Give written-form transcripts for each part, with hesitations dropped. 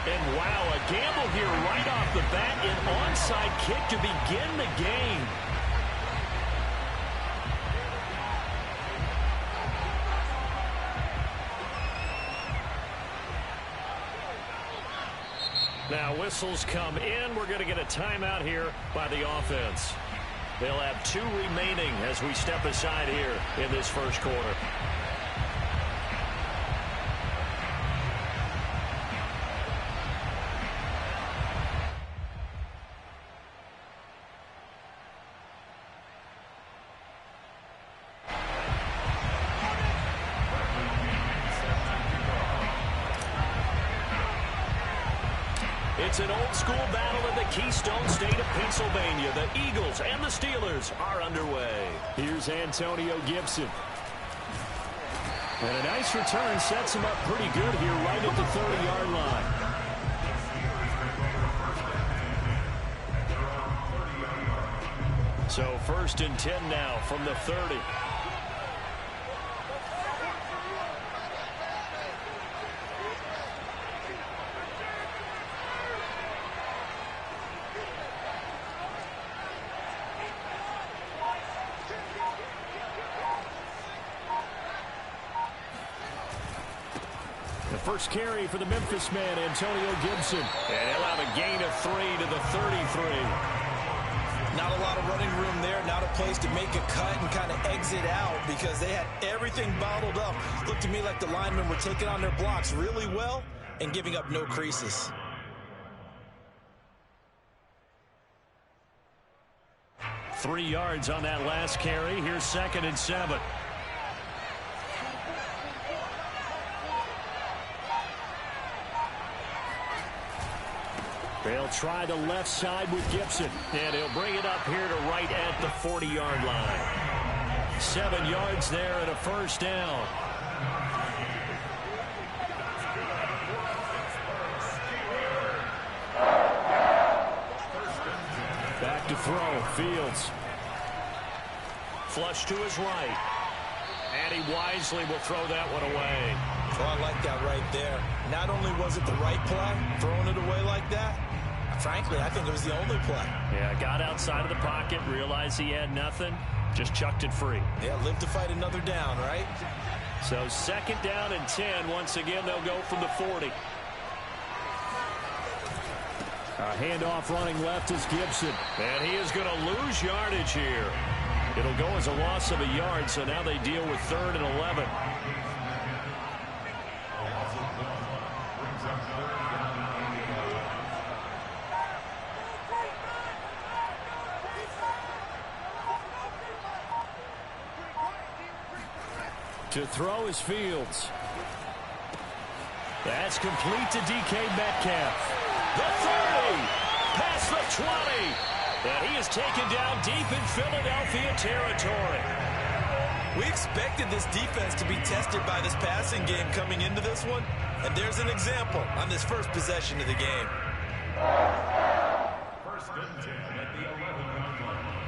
And wow, a gamble here right off the bat. An onside kick to begin the game. Now whistles come in. We're going to get a timeout here by the offense. They'll have 2 remaining as we step aside here in this first quarter. It's an old-school battle in the Keystone State of Pennsylvania. The Eagles and the Steelers are underway. Here's Antonio Gibson. And a nice return sets him up pretty good here right at the 30-yard line. So 1st and 10 now from the 30. First carry for the Memphis man, Antonio Gibson. And he'll have a gain of 3 to the 33. Not a lot of running room there. Not a place to make a cut and kind of exit out because they had everything bottled up. Looked to me like the linemen were taking on their blocks really well and giving up no creases. Three yards on that last carry. Here's 2nd and 7. They'll try the left side with Gibson. And he'll bring it up here to right at the 40-yard line. 7 yards there and a first down. Back to throw. Fields. Flush to his right. And he wisely will throw that one away. Oh, I like that right there. Not only was it the right play, throwing it away like that, frankly, I think it was the only play. Yeah, got outside of the pocket, realized he had nothing, Just chucked it free. Yeah, live to fight another down, right? So 2nd down and 10. Once again, they'll go from the 40. A handoff running left is Gibson. And he is going to lose yardage here. It'll go as a loss of a yard, so now they deal with 3rd and 11. To throw is Fields. That's complete to DK Metcalf. The 30, past the 20, and he is taken down deep in Philadelphia territory. We expected this defense to be tested by this passing game coming into this one, and there's an example on this first possession of the game. First and 10 at the 11-yard line.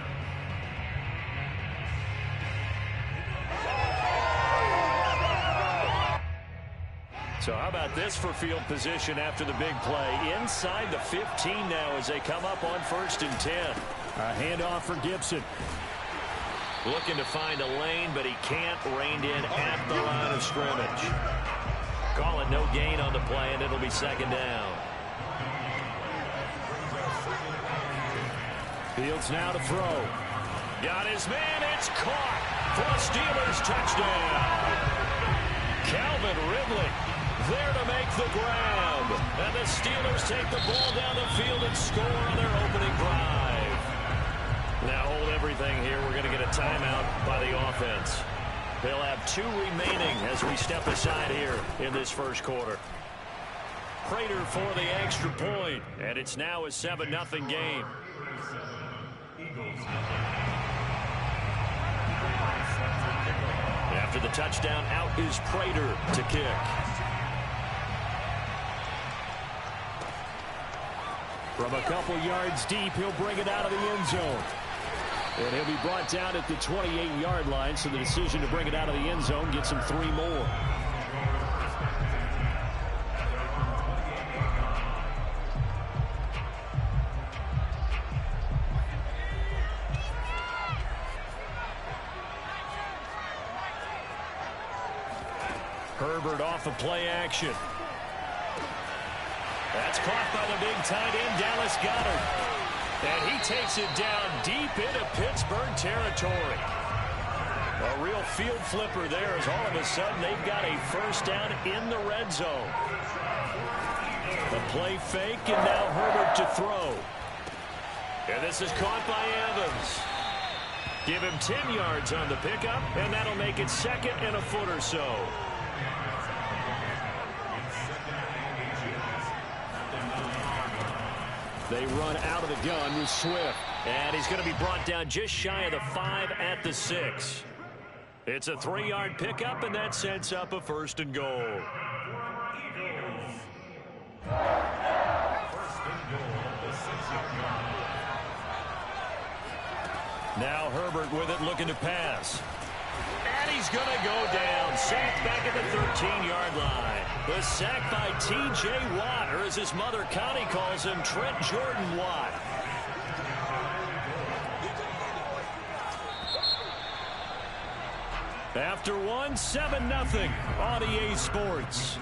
So how about this for field position after the big play? Inside the 15 now as they come up on 1st and 10. A handoff for Gibson. Looking to find a lane, but he can't. Reined in at the line of scrimmage. Calling no gain on the play, and it'll be 2nd down. Fields now to throw. Got his man. It's caught for a Steelers touchdown. Calvin Ridley there to make the grab. And the Steelers take the ball down the field and score on their opening drive. Now hold everything here. We're going to get a timeout by the offense. They'll have 2 remaining as we step aside here in this first quarter. Prater for the extra point, and it's now a 7-0 game. After the touchdown, out is Prater to kick. From a couple yards deep, he'll bring it out of the end zone. And he'll be brought down at the 28-yard line, so the decision to bring it out of the end zone gets him 3 more. Herbert off of play action. That's caught by the big tight end, Dallas Goedert. And he takes it down deep into Pittsburgh territory. A real field flipper there as all of a sudden they've got a 1st down in the red zone. The play fake, and now Herbert to throw. And this is caught by Evans. Give him 10 yards on the pickup, and that'll make it 2nd and a foot or so. They run out of the gun with Swift. And he's going to be brought down just shy of the 5 at the 6. It's a 3-yard pickup, and that sets up a 1st and goal. Now Herbert with it, looking to pass. And he's going to go down. Sacked back at the 13-yard line. The sack by T.J. Watt, or as his mother Connie calls him, Trent Jordan Watt. After 1, 7-0 on EA Sports.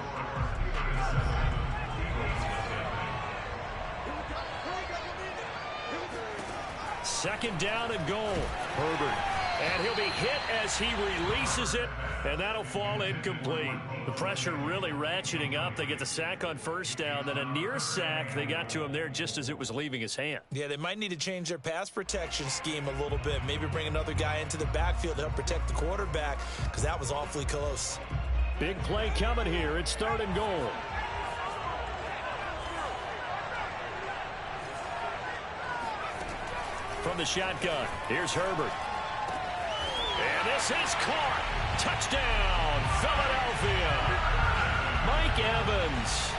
Second down and goal. Herbert. And he'll be hit as he releases it, and that'll fall incomplete. The pressure really ratcheting up. They get the sack on 1st down, then a near sack. They got to him there just as it was leaving his hand. Yeah, they might need to change their pass protection scheme a little bit. Maybe bring another guy into the backfield to help protect the quarterback, because that was awfully close. Big play coming here. It's 3rd and goal. From the shotgun, here's Herbert. And this is caught. Touchdown, Philadelphia. Mike Evans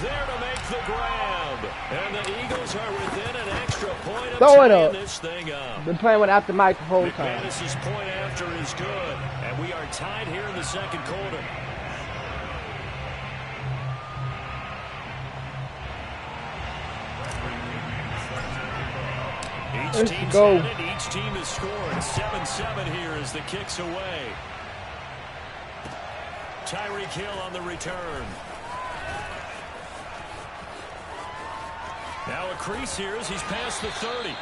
there to make the grab. And the Eagles are within an extra point of tying this thing up. Been playing with after Mike the whole time. McManus's point after is good. And we are tied here in the 2nd quarter. Each team's had it. Each team has scored. 7-7 here as the kick's away. Tyreek Hill on the return. Now a crease here as he's past the 30.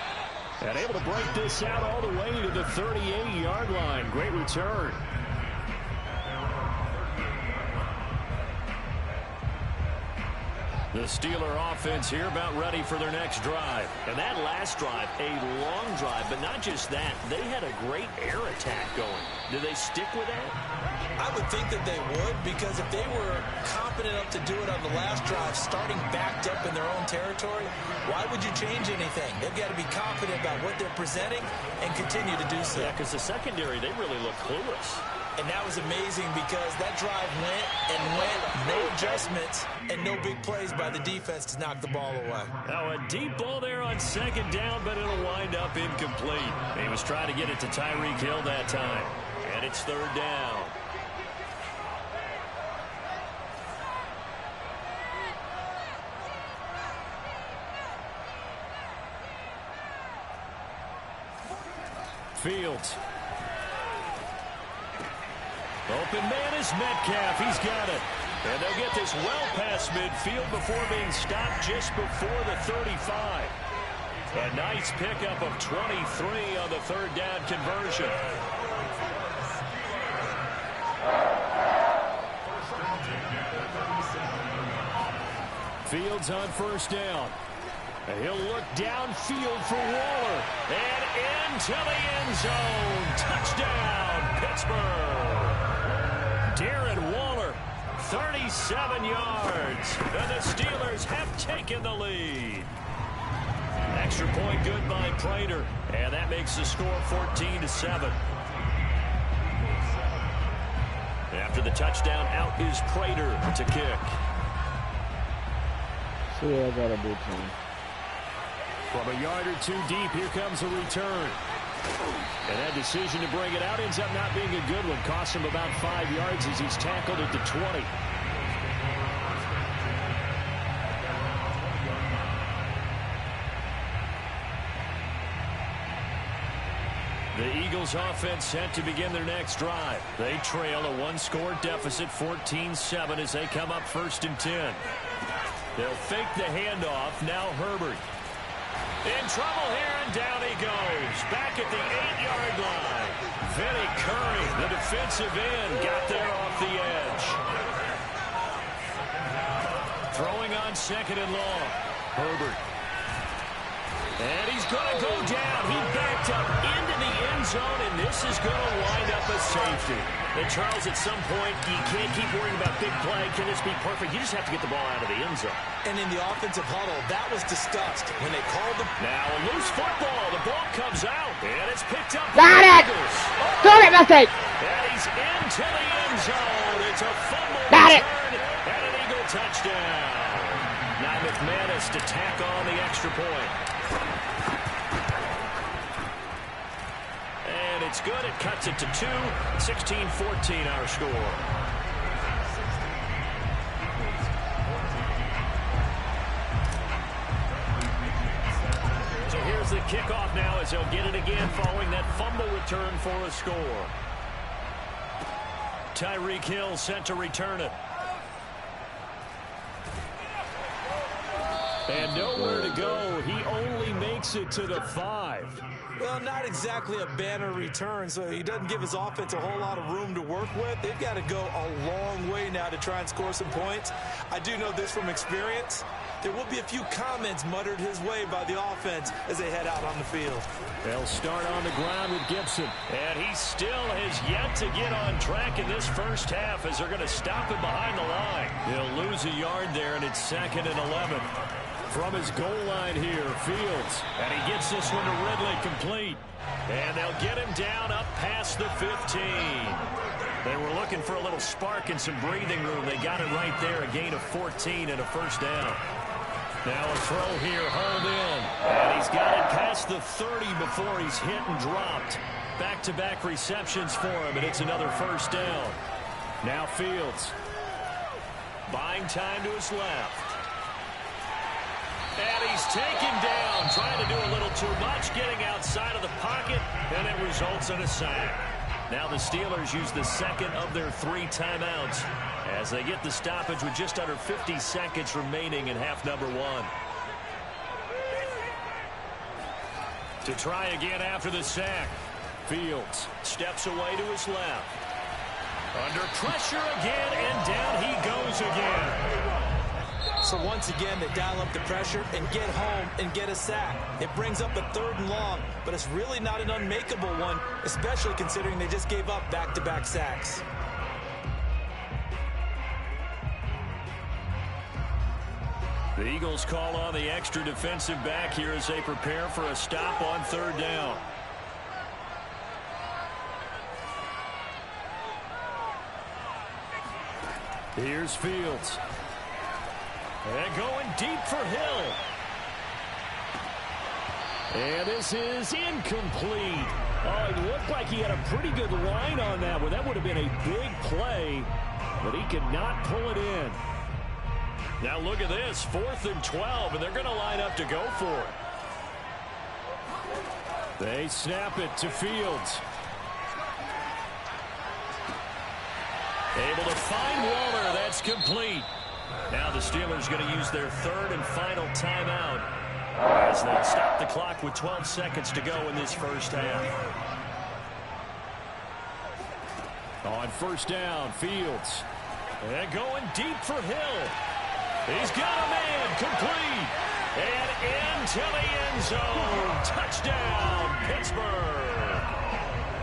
And able to break this out all the way to the 38-yard line. Great return. The Steeler offense here about ready for their next drive. And that last drive, a long drive, but not just that. They had a great air attack going. Do they stick with that? I would think that they would, because if they were confident enough to do it on the last drive, starting backed up in their own territory, why would you change anything? They've got to be confident about what they're presenting and continue to do so. Yeah, because the secondary, they really look clueless. And that was amazing because that drive went and went, no adjustments, and no big plays by the defense to knock the ball away. Now a deep ball there on second down, but it'll wind up incomplete. He was trying to get it to Tyreek Hill that time. And it's third down. Fields. Open man is Metcalf. He's got it. And they'll get this well past midfield before being stopped just before the 35. A nice pickup of 23 on the third down conversion. Fields on first down. He'll look downfield for Waller. And into the end zone. Touchdown, Pittsburgh. Darren Waller, 37 yards. And the Steelers have taken the lead. Extra point good by Prater. And that makes the score 14-7. After the touchdown, out is Prater to kick. See what I gotta do to him. From a yard or two deep, here comes a return. And that decision to bring it out ends up not being a good one. Costs him about 5 yards as he's tackled at the 20. The Eagles offense set to begin their next drive. They trail a one-score deficit, 14-7, as they come up 1st and 10. They'll fake the handoff. Now Herbert. In trouble here, and down he goes. Back at the 8-yard line. Vinny Curry, the defensive end, got there off the edge. Throwing on 2nd and long. Herbert. And he's going to go down. He backed up into the end zone, and this is going to wind up a safety. And Charles, at some point, you can't keep worrying about big play. Can this be perfect? You just have to get the ball out of the end zone. And in the offensive huddle, that was discussed when they called the... Now a loose football. The ball comes out, and it's picked up. Got it! Got it, mistake! And he's into the end zone. It's a fumble Got it! And an Eagle touchdown. Now McManus to tack on the extra point. And it's good. It cuts it to 2. 16-14 our score. So here's the kickoff now as they'll get it again following that fumble return for a score. Tyreek Hill set to return it. And nowhere to go. He only makes it to the 5. Well, not exactly a banner return, so he doesn't give his offense a whole lot of room to work with. They've got to go a long way now to try and score some points. I do know this from experience. There will be a few comments muttered his way by the offense as they head out on the field. They'll start on the ground with Gibson. And he still has yet to get on track in this first half as they're going to stop him behind the line. He'll lose a yard there, and it's 2nd and 11. From his goal line here, Fields. And he gets this one to Ridley complete. And they'll get him down up past the 15. They were looking for a little spark and some breathing room. They got it right there, a gain of 14 and a first down. Now a throw here, hauled in. And he's got it past the 30 before he's hit and dropped. Back-to-back receptions for him, and it's another first down. Now Fields. Buying time to his left. And he's taken down, trying to do a little too much, getting outside of the pocket, and it results in a sack. Now the Steelers use the second of their 3 timeouts as they get the stoppage with just under 50 seconds remaining in half number 1. To try again after the sack. Fields steps away to his left. Under pressure again, and down he goes again. So once again, they dial up the pressure and get home and get a sack. It brings up a 3rd and long, but it's really not an unmakeable one, especially considering they just gave up back-to-back sacks. The Eagles call on the extra defensive back here as they prepare for a stop on 3rd down. Here's Fields. And going deep for Hill. And this is incomplete. Oh, it looked like he had a pretty good line on that one. That would have been a big play, but he could not pull it in. Now look at this, 4th and 12, and they're going to line up to go for it. They snap it to Fields. Able to find Waller. That's complete. Now the Steelers going to use their 3rd and final timeout as they stop the clock with 12 seconds to go in this first half. On 1st down, Fields. And going deep for Hill. He's got a man, complete. And into the end zone. Touchdown, Pittsburgh.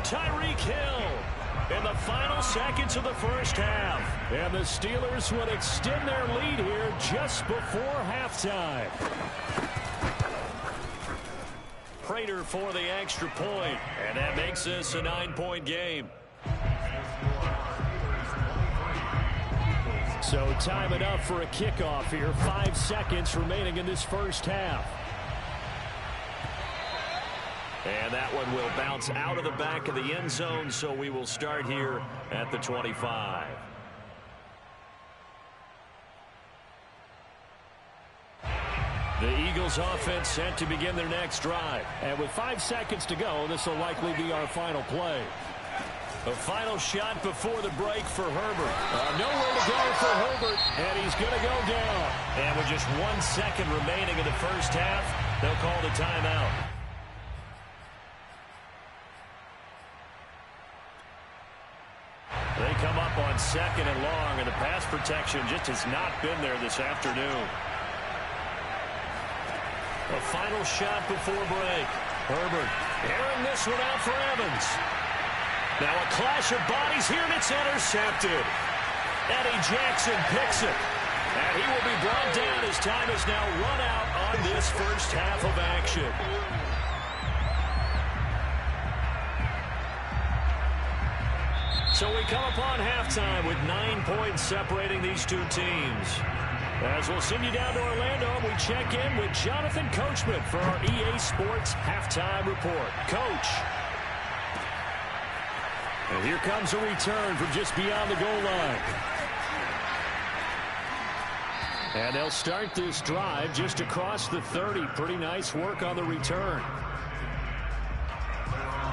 Tyreek Hill in the final seconds of the first half. And the Steelers would extend their lead here just before halftime. Prater for the extra point, and that makes this a 9-point game. So time it up for a kickoff here. 5 seconds remaining in this first half. And that one will bounce out of the back of the end zone, so we will start here at the 25. The Eagles offense set to begin their next drive. And with 5 seconds to go, this will likely be our final play. The final shot before the break for Herbert. Nowhere to go for Herbert, and he's going to go down. And with just 1 second remaining in the first half, they'll call the timeout. They come up on 2nd and long, and the pass protection just has not been there this afternoon. A final shot before break. Herbert airing this one out for Evans. Now a clash of bodies here, and it's intercepted. Eddie Jackson picks it. And he will be brought down as time is now run out on this first half of action. So we come upon halftime with 9 points separating these two teams. As we'll send you down to Orlando, we check in with Jonathan Coachman for our EA Sports Halftime Report. Coach. And here comes a return from just beyond the goal line. And they'll start this drive just across the 30. Pretty nice work on the return.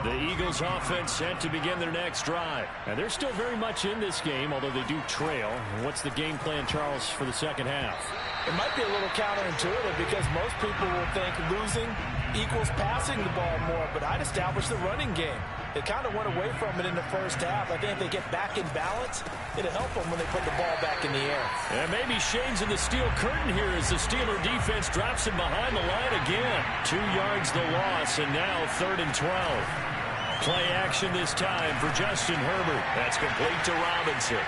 The Eagles offense set to begin their next drive. And they're still very much in this game, although they do trail. What's the game plan, Charles, for the second half? It might be a little counterintuitive because most people will think losing equals passing the ball more, but I'd establish the running game. They kind of went away from it in the first half. I think if they get back in balance, it'll help them when they put the ball back in the air. And maybe shades in the steel curtain here as the Steeler defense drops him behind the line again. 2 yards the loss, and now 3rd and 12. Play action this time for Justin Herbert. That's complete to Robinson.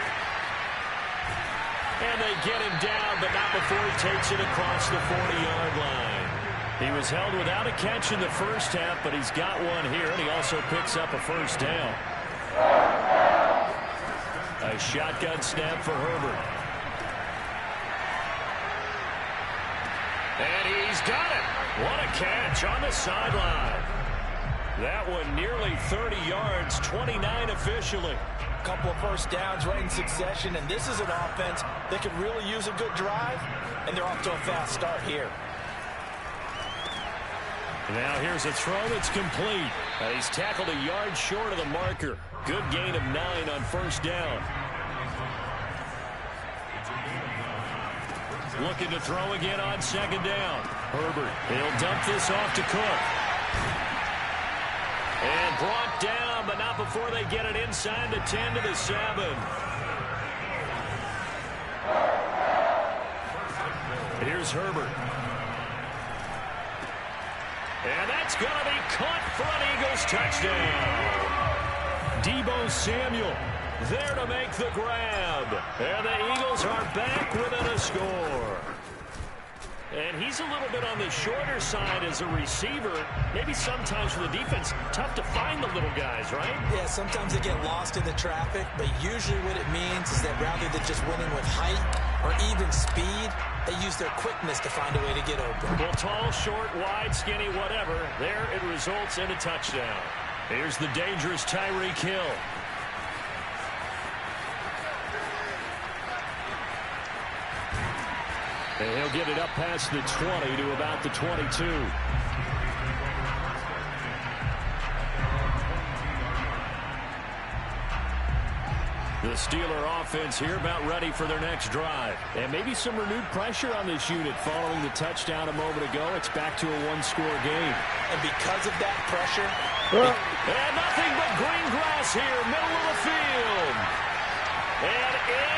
And they get him down, but not before he takes it across the 40-yard line. He was held without a catch in the first half, but he's got one here, and he also picks up a first down. A shotgun snap for Herbert. And he's got it. What a catch on the sideline. That one nearly 30 yards, 29 officially. A couple of first downs right in succession, and this is an offense that could really use a good drive, and they're off to a fast start here. Now here's a throw that's complete. He's tackled a yard short of the marker. Good gain of 9 on first down. Looking to throw again on second down. Herbert, he'll dump this off to Cook. And brought down, but not before they get it inside the 10 to the 7. Here's Herbert. And that's going to be caught for an Eagles touchdown. Deebo Samuel there to make the grab. And the Eagles are back within a score. And he's a little bit on the shorter side as a receiver. Maybe sometimes for the defense, tough to find the little guys, right? Yeah, sometimes they get lost in the traffic, but usually what it means is that rather than just winning with height or even speed, they use their quickness to find a way to get open. Well, tall, short, wide, skinny, whatever, there it results in a touchdown. Here's the dangerous Tyreek Hill. And he'll get it up past the 20 to about the 22. The Steeler offense here about ready for their next drive. And maybe some renewed pressure on this unit following the touchdown a moment ago. It's back to a one-score game. And because of that pressure... And nothing but green grass here, middle of the field. And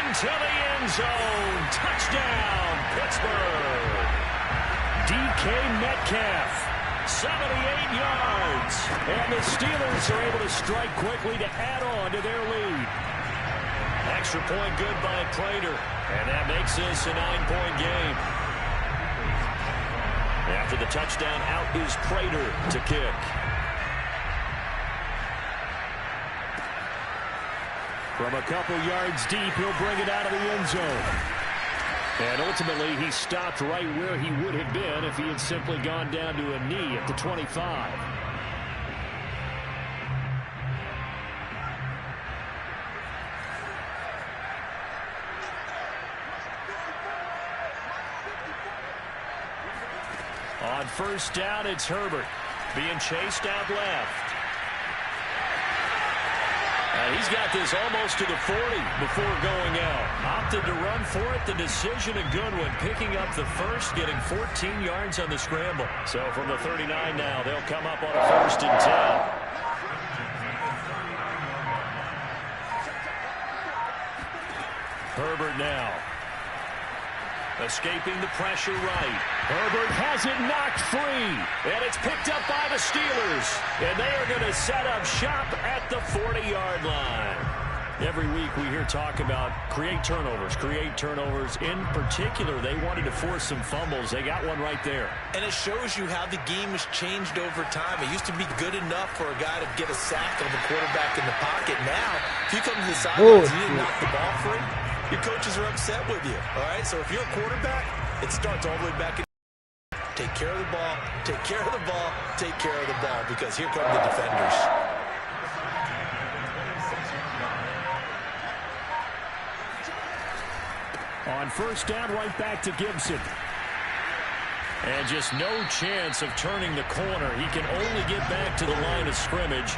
into the end zone. Touchdown, Pittsburgh. DK Metcalf, 78 yards. And the Steelers are able to strike quickly to add on to their lead. Extra point good by Prater. And that makes this a 9-point game. After the touchdown, out is Prater to kick. From a couple yards deep, he'll bring it out of the end zone. And ultimately, he stopped right where he would have been if he had simply gone down to a knee at the 25. On first down, it's Herbert being chased out left. He's got this almost to the 40 before going out. Opted to run for it. The decision a good one. Picking up the first, getting 14 yards on the scramble. So from the 39 now, they'll come up on a 1st and 10. Herbert now. Escaping the pressure right. Herbert has it knocked free. And it's picked up by the Steelers. And they are going to set up shop at the 40-yard line. Every week we hear talk about create turnovers. In particular, they wanted to force some fumbles. They got one right there. And it shows you how the game has changed over time. It used to be good enough for a guy to get a sack of the quarterback in the pocket. Now, if you come to the sidelines and you didn't knock the ball free, your coaches are upset with you, all right? So if you're a quarterback, it starts all the way back in. Take care of the ball, take care of the ball, take care of the ball, because here come the defenders. On first down, right back to Gibson. And just no chance of turning the corner. He can only get back to the line of scrimmage.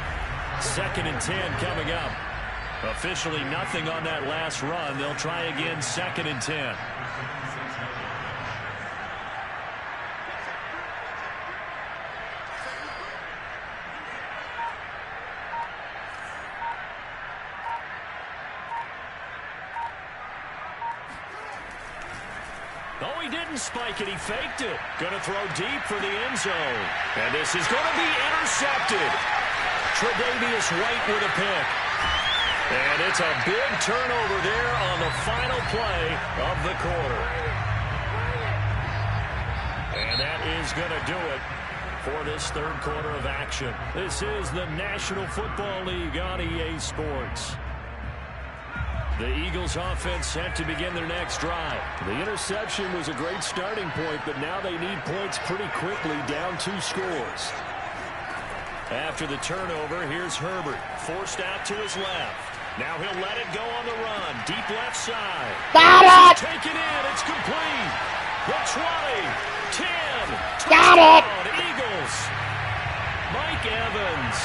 2nd and 10 coming up. Officially nothing on that last run. They'll try again 2nd and 10. Oh, he didn't spike it. He faked it. Going to throw deep for the end zone. And this is going to be intercepted. Tre'Davious White with a pick. And it's a big turnover there on the final play of the quarter. And that is going to do it for this 3rd quarter of action. This is the National Football League on EA Sports. The Eagles offense set to begin their next drive. The interception was a great starting point, but now they need points pretty quickly, down 2 scores. After the turnover, here's Herbert, forced out to his left. Now he'll let it go on the run. Deep left side. Got it! Taken in. It's complete. The 20. 10. Got it! Eagles. Mike Evans,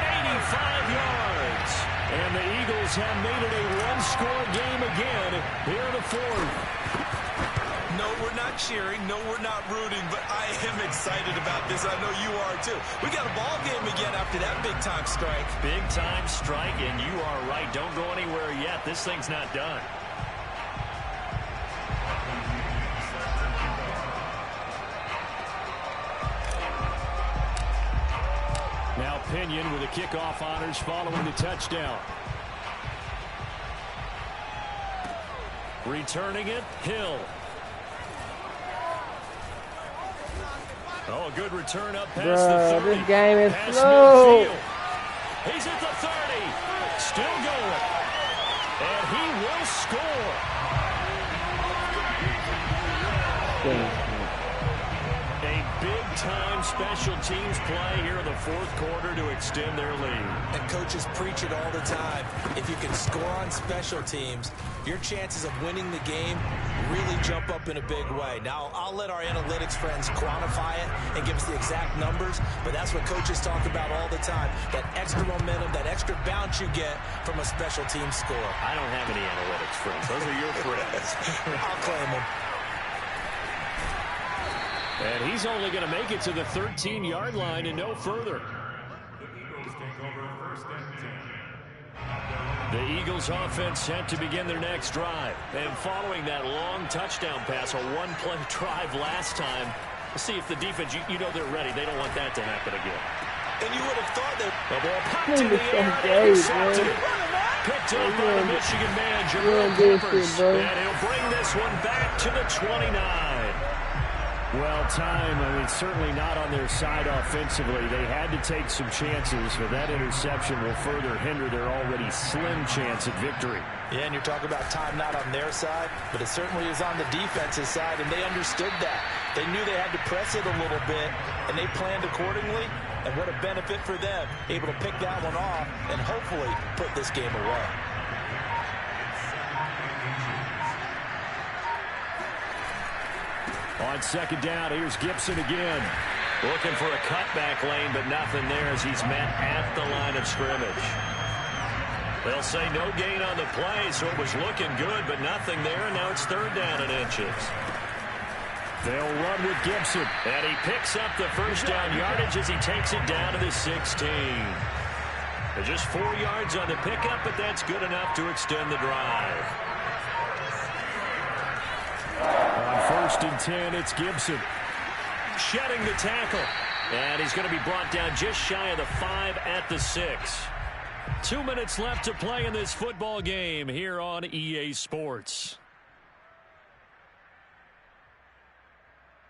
85 yards. And the Eagles have made it a one-score game again here in the fourth. No, we're not cheering. No, we're not rooting, but I am excited about this. I know you are too. We got a ball game again after that big-time strike. Big-time strike, and you are right. Don't go anywhere yet. This thing's not done. Now Pinion with the kickoff honors following the touchdown. Returning it, Hill. Oh, a good return up past the 30. This game is Past slow. midfield. He's at the 30. Still going. And he will score. A big-time special teams play here in the fourth quarter to extend their lead. And coaches preach it all the time. If you can score on special teams, your chances of winning the game really jump up in a big way. Now, I'll let our analytics friends quantify it and give us the exact numbers, but that's what coaches talk about all the time. That extra momentum, that extra bounce you get from a special team score. I don't have any analytics friends. Those are your friends. I'll claim them. And he's only going to make it to the 13-yard line and no further. The Eagles offense set to begin their next drive. And following that long touchdown pass, a one-play drive last time, let's see if the defense, you know they're ready. They don't want that to happen again. And you would have thought that the ball popped in the air and intercepted. Picked up by the Michigan man, Jerome Peppers. And he'll bring this one back to the 29. Well, time, certainly not on their side offensively. They had to take some chances, but that interception will further hinder their already slim chance at victory. Yeah, and you're talking about time not on their side, but it certainly is on the defensive side, and they understood that. They knew they had to press it a little bit, and they planned accordingly, and what a benefit for them, able to pick that one off and hopefully put this game away. On second down, here's Gibson again. Looking for a cutback lane, but nothing there as he's met at the line of scrimmage. They'll say no gain on the play, so it was looking good, but nothing there, and now it's third down and inches. They'll run with Gibson, and he picks up the first down yardage as he takes it down to the 16. Just 4 yards on the pickup, but that's good enough to extend the drive. On first and 10, it's Gibson. Shedding the tackle. And he's going to be brought down just shy of the 5 at the 6. 2 minutes left to play in this football game here on EA Sports.